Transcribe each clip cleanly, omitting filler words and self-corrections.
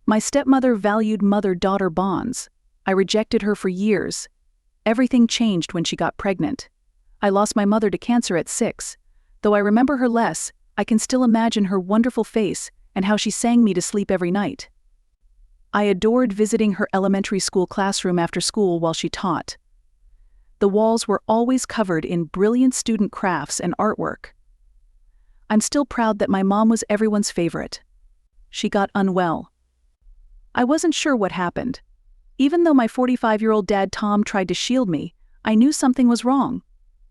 My stepmother valued mother-daughter bonds. I rejected her for years. Everything changed when she got pregnant. I lost my mother to cancer at 6. Though I remember her less, I can still imagine her wonderful face and how she sang me to sleep every night. I adored visiting her elementary school classroom after school while she taught. The walls were always covered in brilliant student crafts and artwork. I'm still proud that my mom was everyone's favorite. She got unwell. I wasn't sure what happened. Even though my 45-year-old dad Tom tried to shield me, I knew something was wrong.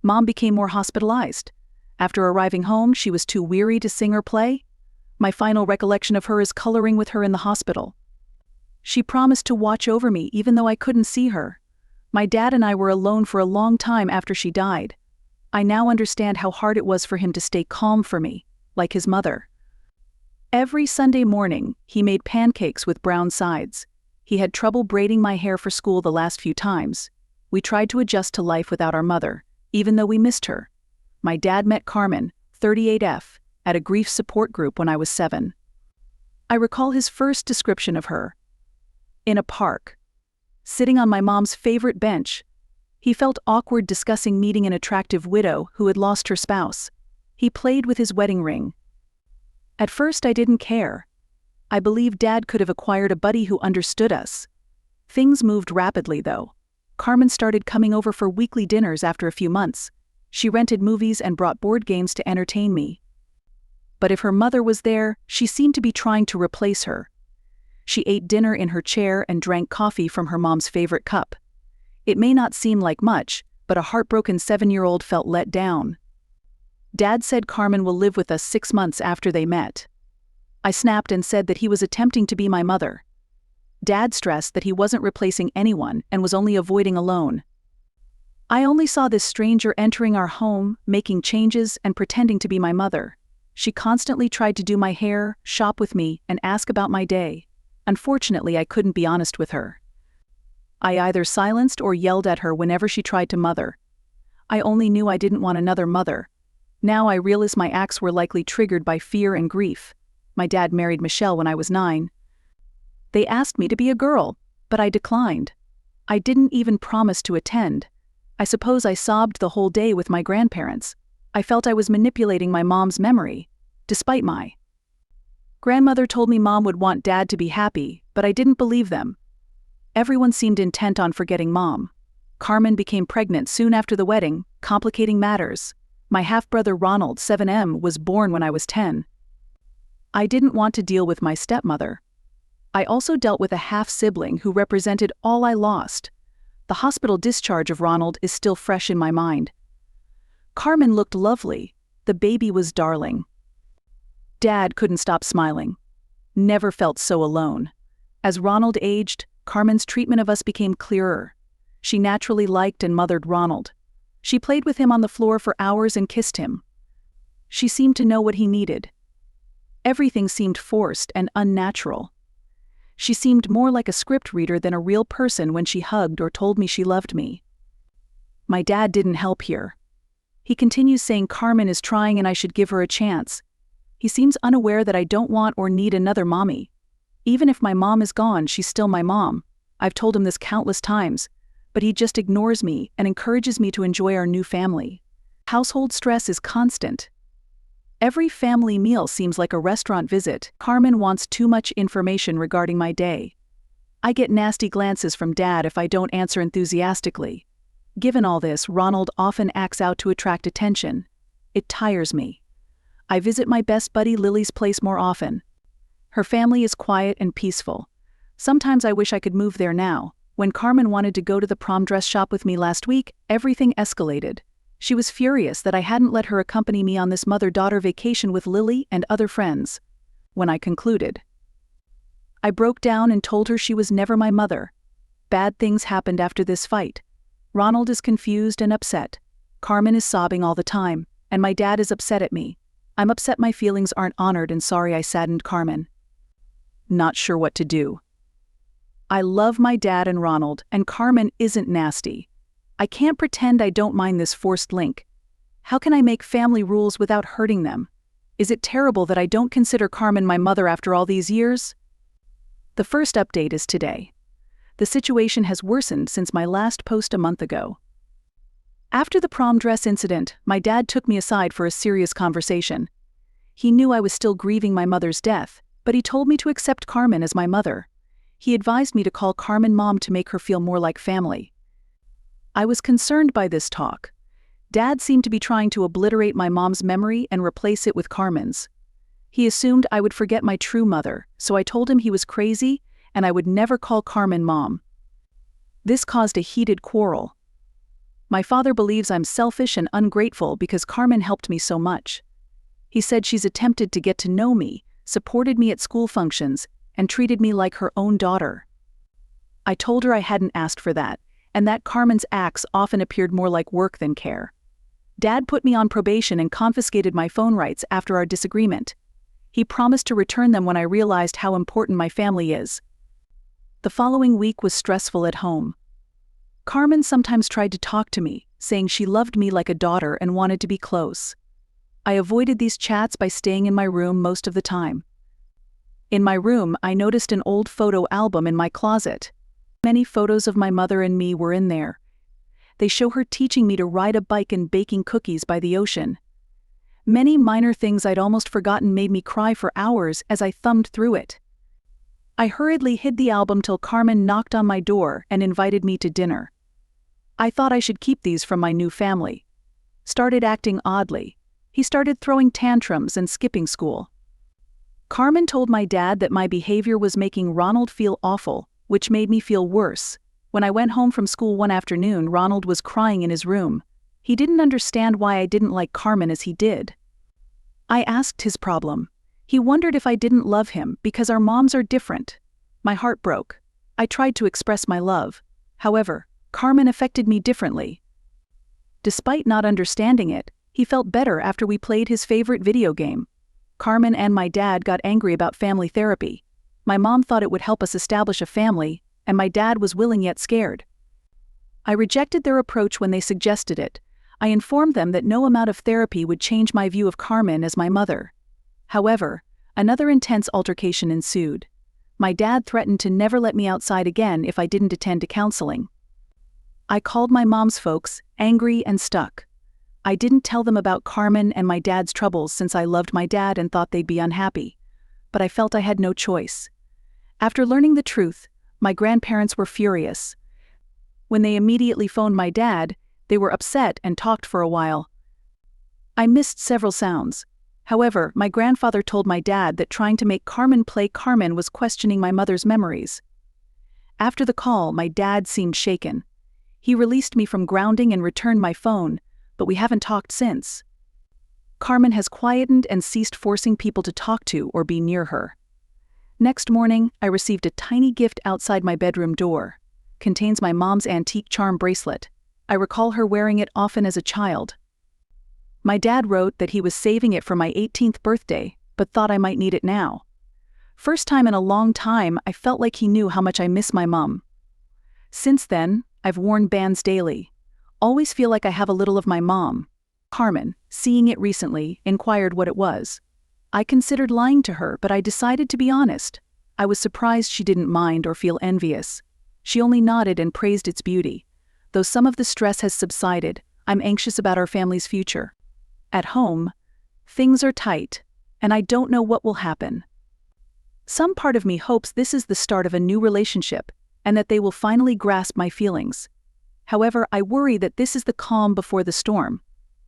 Mom became more hospitalized. After arriving home, she was too weary to sing or play. My final recollection of her is coloring with her in the hospital. She promised to watch over me even though I couldn't see her. My dad and I were alone for a long time after she died. I now understand how hard it was for him to stay calm for me, like his mother. Every Sunday morning, he made pancakes with brown sides. He had trouble braiding my hair for school the last few times. We tried to adjust to life without our mother, even though we missed her. My dad met Carmen, 38F, at a grief support group when I was 7. I recall his first description of her. In a park, sitting on my mom's favorite bench. He felt awkward discussing meeting an attractive widow who had lost her spouse. He played with his wedding ring. At first I didn't care. I believed Dad could have acquired a buddy who understood us. Things moved rapidly though. Carmen started coming over for weekly dinners after a few months. She rented movies and brought board games to entertain me. But if her mother was there, she seemed to be trying to replace her. She ate dinner in her chair and drank coffee from her mom's favorite cup. It may not seem like much, but a heartbroken 7-year-old felt let down. Dad said Carmen will live with us 6 months after they met. I snapped and said that he was attempting to be my mother. Dad stressed that he wasn't replacing anyone and was only avoiding alone. I only saw this stranger entering our home, making changes and pretending to be my mother. She constantly tried to do my hair, shop with me, and ask about my day. Unfortunately, I couldn't be honest with her. I either silenced or yelled at her whenever she tried to mother. I only knew I didn't want another mother. Now I realize my acts were likely triggered by fear and grief. My dad married Michelle when I was 9. They asked me to be a girl, but I declined. I didn't even promise to attend. I suppose I sobbed the whole day with my grandparents. I felt I was manipulating my mom's memory, despite my grandmother told me Mom would want Dad to be happy, but I didn't believe them. Everyone seemed intent on forgetting Mom. Carmen became pregnant soon after the wedding, complicating matters. My half-brother Ronald, 7M, was born when I was 10. I didn't want to deal with my stepmother. I also dealt with a half-sibling who represented all I lost. The hospital discharge of Ronald is still fresh in my mind. Carmen looked lovely. The baby was darling. Dad couldn't stop smiling. Never felt so alone. As Ronald aged, Carmen's treatment of us became clearer. She naturally liked and mothered Ronald. She played with him on the floor for hours and kissed him. She seemed to know what he needed. Everything seemed forced and unnatural. She seemed more like a script reader than a real person when she hugged or told me she loved me. My dad didn't help here. He continues saying Carmen is trying and I should give her a chance. He seems unaware that I don't want or need another mommy. Even if my mom is gone, she's still my mom. I've told him this countless times, but he just ignores me and encourages me to enjoy our new family. Household stress is constant. Every family meal seems like a restaurant visit. Carmen wants too much information regarding my day. I get nasty glances from Dad if I don't answer enthusiastically. Given all this, Ronald often acts out to attract attention. It tires me. I visit my best buddy Lily's place more often. Her family is quiet and peaceful. Sometimes I wish I could move there now. When Carmen wanted to go to the prom dress shop with me last week, everything escalated. She was furious that I hadn't let her accompany me on this mother-daughter vacation with Lily and other friends. When I concluded, I broke down and told her she was never my mother. Bad things happened after this fight. Ronald is confused and upset. Carmen is sobbing all the time, and my dad is upset at me. I'm upset my feelings aren't honored and sorry I saddened Carmen. Not sure what to do. I love my dad and Ronald, and Carmen isn't nasty. I can't pretend I don't mind this forced link. How can I make family rules without hurting them? Is it terrible that I don't consider Carmen my mother after all these years? The first update is today. The situation has worsened since my last post a month ago. After the prom dress incident, my dad took me aside for a serious conversation. He knew I was still grieving my mother's death, but he told me to accept Carmen as my mother. He advised me to call Carmen Mom to make her feel more like family. I was concerned by this talk. Dad seemed to be trying to obliterate my mom's memory and replace it with Carmen's. He assumed I would forget my true mother, so I told him he was crazy and I would never call Carmen Mom. This caused a heated quarrel. My father believes I'm selfish and ungrateful because Carmen helped me so much. He said she's attempted to get to know me, supported me at school functions, and treated me like her own daughter. I told her I hadn't asked for that, and that Carmen's acts often appeared more like work than care. Dad put me on probation and confiscated my phone rights after our disagreement. He promised to return them when I realized how important my family is. The following week was stressful at home. Carmen sometimes tried to talk to me, saying she loved me like a daughter and wanted to be close. I avoided these chats by staying in my room most of the time. In my room, I noticed an old photo album in my closet. Many photos of my mother and me were in there. They show her teaching me to ride a bike and baking cookies by the ocean. Many minor things I'd almost forgotten made me cry for hours as I thumbed through it. I hurriedly hid the album till Carmen knocked on my door and invited me to dinner. I thought I should keep these from my new family. Started acting oddly. He started throwing tantrums and skipping school. Carmen told my dad that my behavior was making Ronald feel awful, which made me feel worse. When I went home from school one afternoon, Ronald was crying in his room. He didn't understand why I didn't like Carmen as he did. I asked his problem. He wondered if I didn't love him because our moms are different. My heart broke. I tried to express my love. However, Carmen affected me differently. Despite not understanding it, he felt better after we played his favorite video game. Carmen and my dad got angry about family therapy. My mom thought it would help us establish a family, and my dad was willing yet scared. I rejected their approach when they suggested it. I informed them that no amount of therapy would change my view of Carmen as my mother. However, another intense altercation ensued. My dad threatened to never let me outside again if I didn't attend to counseling. I called my mom's folks, angry and stuck. I didn't tell them about Carmen and my dad's troubles since I loved my dad and thought they'd be unhappy. But I felt I had no choice. After learning the truth, my grandparents were furious. When they immediately phoned my dad, they were upset and talked for a while. I missed several sounds. However, my grandfather told my dad that trying to make Carmen play Carmen was questioning my mother's memories. After the call, my dad seemed shaken. He released me from grounding and returned my phone, but we haven't talked since. Carmen has quietened and ceased forcing people to talk to or be near her. Next morning, I received a tiny gift outside my bedroom door. Contains my mom's antique charm bracelet. I recall her wearing it often as a child. My dad wrote that he was saving it for my 18th birthday, but thought I might need it now. First time in a long time, I felt like he knew how much I miss my mom. Since then, I've worn bands daily. Always feel like I have a little of my mom. Carmen, seeing it recently, inquired what it was. I considered lying to her, but I decided to be honest. I was surprised she didn't mind or feel envious. She only nodded and praised its beauty. Though some of the stress has subsided, I'm anxious about our family's future. At home, things are tight, and I don't know what will happen. Some part of me hopes this is the start of a new relationship, and that they will finally grasp my feelings. However, I worry that this is the calm before the storm.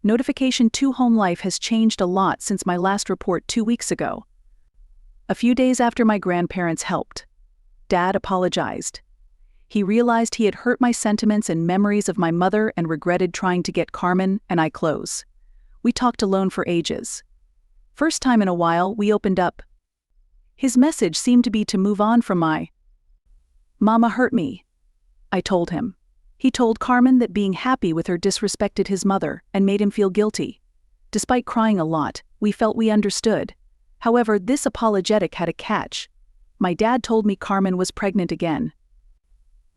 Notification 2 home life has changed a lot since my last report 2 weeks ago. A few days after my grandparents helped, Dad apologized. He realized he had hurt my sentiments and memories of my mother and regretted trying to get Carmen and I close. We talked alone for ages. First time in a while, we opened up. His message seemed to be to move on from my "Mama hurt me," I told him. He told Carmen that being happy with her disrespected his mother and made him feel guilty. Despite crying a lot, we felt we understood. However, this apologetic had a catch. My dad told me Carmen was pregnant again.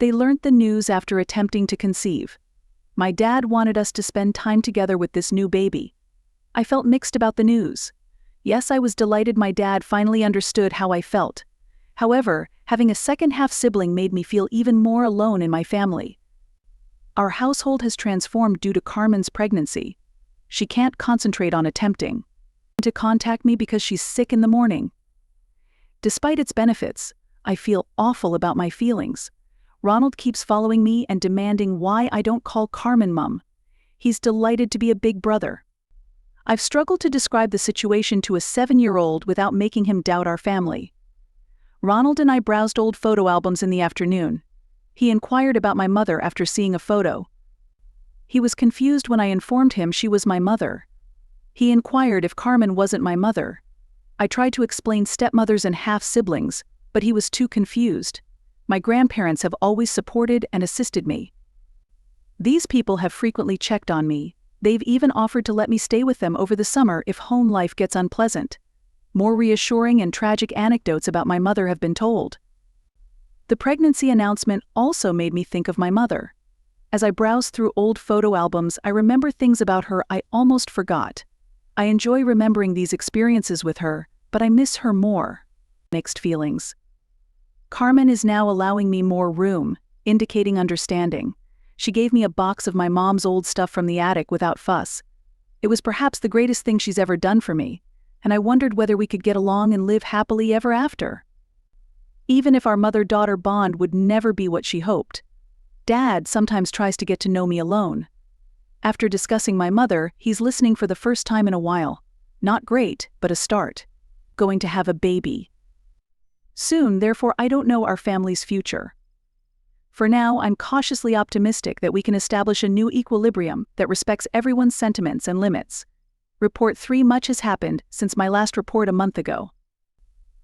They learnt the news after attempting to conceive. My dad wanted us to spend time together with this new baby. I felt mixed about the news. Yes, I was delighted my dad finally understood how I felt. However, having a second half sibling made me feel even more alone in my family. Our household has transformed due to Carmen's pregnancy. She can't concentrate on attempting to contact me because she's sick in the morning. Despite its benefits, I feel awful about my feelings. Ronald keeps following me and demanding why I don't call Carmen Mom. He's delighted to be a big brother. I've struggled to describe the situation to a 7-year-old without making him doubt our family. Ronald and I browsed old photo albums in the afternoon. He inquired about my mother after seeing a photo. He was confused when I informed him she was my mother. He inquired if Carmen wasn't my mother. I tried to explain stepmothers and half-siblings, but he was too confused. My grandparents have always supported and assisted me. These people have frequently checked on me. They've even offered to let me stay with them over the summer if home life gets unpleasant. More reassuring and tragic anecdotes about my mother have been told. The pregnancy announcement also made me think of my mother. As I browsed through old photo albums, I remember things about her I almost forgot. I enjoy remembering these experiences with her, but I miss her more. Mixed feelings. Carmen is now allowing me more room, indicating understanding. She gave me a box of my mom's old stuff from the attic without fuss. It was perhaps the greatest thing she's ever done for me, and I wondered whether we could get along and live happily ever after. Even if our mother-daughter bond would never be what she hoped. Dad sometimes tries to get to know me alone. After discussing my mother, he's listening for the first time in a while. Not great, but a start. Going to have a baby. Soon, therefore, I don't know our family's future. For now, I'm cautiously optimistic that we can establish a new equilibrium that respects everyone's sentiments and limits. Report 3. Much has happened since my last report a month ago.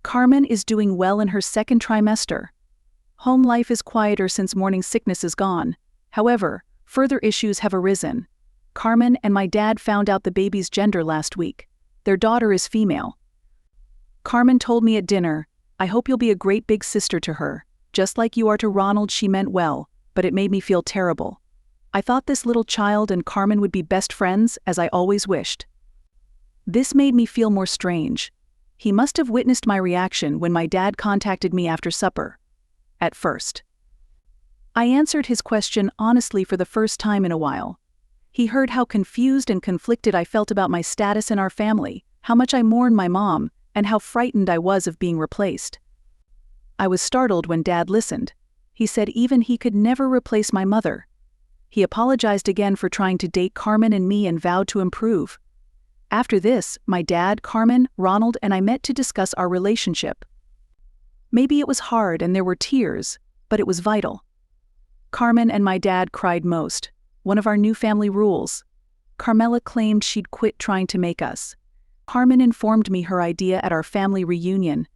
Carmen is doing well in her second trimester. Home life is quieter since morning sickness is gone. However, further issues have arisen. Carmen and my dad found out the baby's gender last week. Their daughter is female. Carmen told me at dinner, "I hope you'll be a great big sister to her. Just like you are to Ronald." She meant well, but it made me feel terrible. I thought this little child and Carmen would be best friends, as I always wished. This made me feel more strange. He must have witnessed my reaction when my dad contacted me after supper. At first, I answered his question honestly for the first time in a while. He heard how confused and conflicted I felt about my status in our family, how much I mourned my mom, and how frightened I was of being replaced. I was startled when Dad listened. He said even he could never replace my mother. He apologized again for trying to date Carmen and me and vowed to improve. After this, my dad, Carmen, Ronald, and I met to discuss our relationship. Maybe it was hard and there were tears, but it was vital. Carmen and my dad cried most. One of our new family rules. Carmela claimed she'd quit trying to make us. Carmen informed me her idea at our family reunion.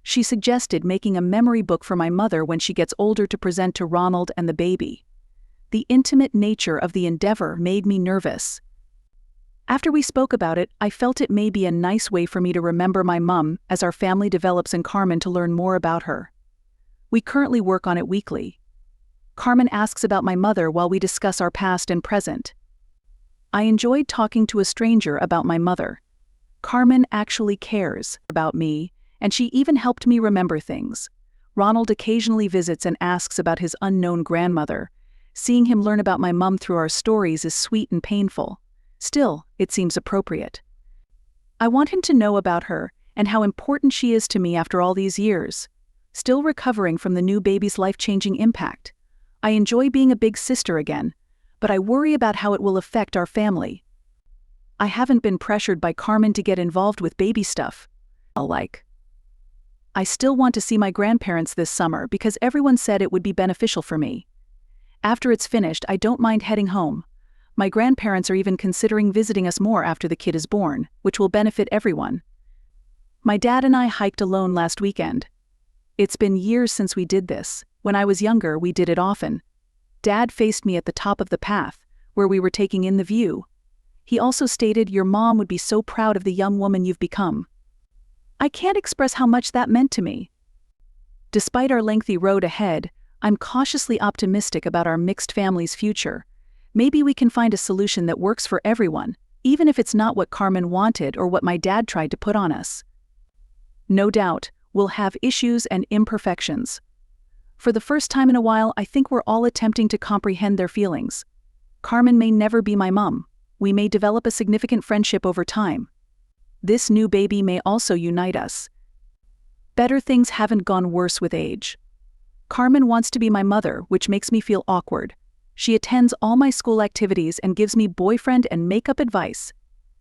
She suggested making a memory book for my mother when she gets older to present to Ronald and the baby. The intimate nature of the endeavor made me nervous. After we spoke about it, I felt it may be a nice way for me to remember my mom as our family develops and Carmen to learn more about her. We currently work on it weekly. Carmen asks about my mother while we discuss our past and present. I enjoyed talking to a stranger about my mother. Carmen actually cares about me, and she even helped me remember things. Ronald occasionally visits and asks about his unknown grandmother. Seeing him learn about my mom through our stories is sweet and painful. Still, it seems appropriate. I want him to know about her and how important she is to me after all these years. Still recovering from the new baby's life-changing impact. I enjoy being a big sister again, but I worry about how it will affect our family. I haven't been pressured by Carmen to get involved with baby stuff. I still want to see my grandparents this summer because everyone said it would be beneficial for me. After it's finished, I don't mind heading home. My grandparents are even considering visiting us more after the kid is born, which will benefit everyone. My dad and I hiked alone last weekend. It's been years since we did this. When I was younger, we did it often. Dad faced me at the top of the path, where we were taking in the view. He also stated, "Your mom would be so proud of the young woman you've become." I can't express how much that meant to me. Despite our lengthy road ahead, I'm cautiously optimistic about our mixed family's future. Maybe we can find a solution that works for everyone, even if it's not what Carmen wanted or what my dad tried to put on us. No doubt, will have issues and imperfections. For the first time in a while, I think we're all attempting to comprehend their feelings. Carmen may never be my mom. We may develop a significant friendship over time. This new baby may also unite us. Better things haven't gone worse with age. Carmen wants to be my mother, which makes me feel awkward. She attends all my school activities and gives me boyfriend and makeup advice.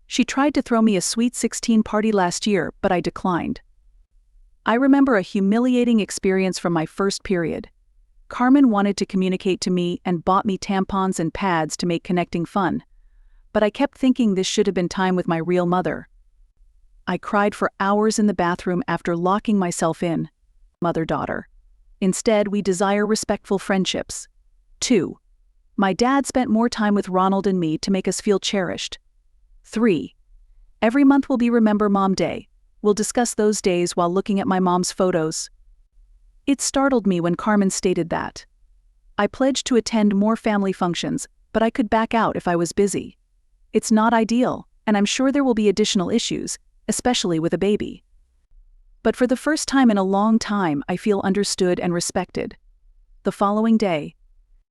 She tried to throw me a sweet 16 party last year, but I declined. I remember a humiliating experience from my first period. Carmen wanted to communicate to me and bought me tampons and pads to make connecting fun. But I kept thinking this should have been time with my real mother. I cried for hours in the bathroom after locking myself in. Mother-daughter. Instead, we desire respectful friendships. 2. My dad spent more time with Ronald and me to make us feel cherished. 3. Every month will be Remember Mom Day. We'll discuss those days while looking at my mom's photos. It startled me when Carmen stated that. I pledged to attend more family functions, but I could back out if I was busy. It's not ideal, and I'm sure there will be additional issues, especially with a baby. But for the first time in a long time, I feel understood and respected. The following day,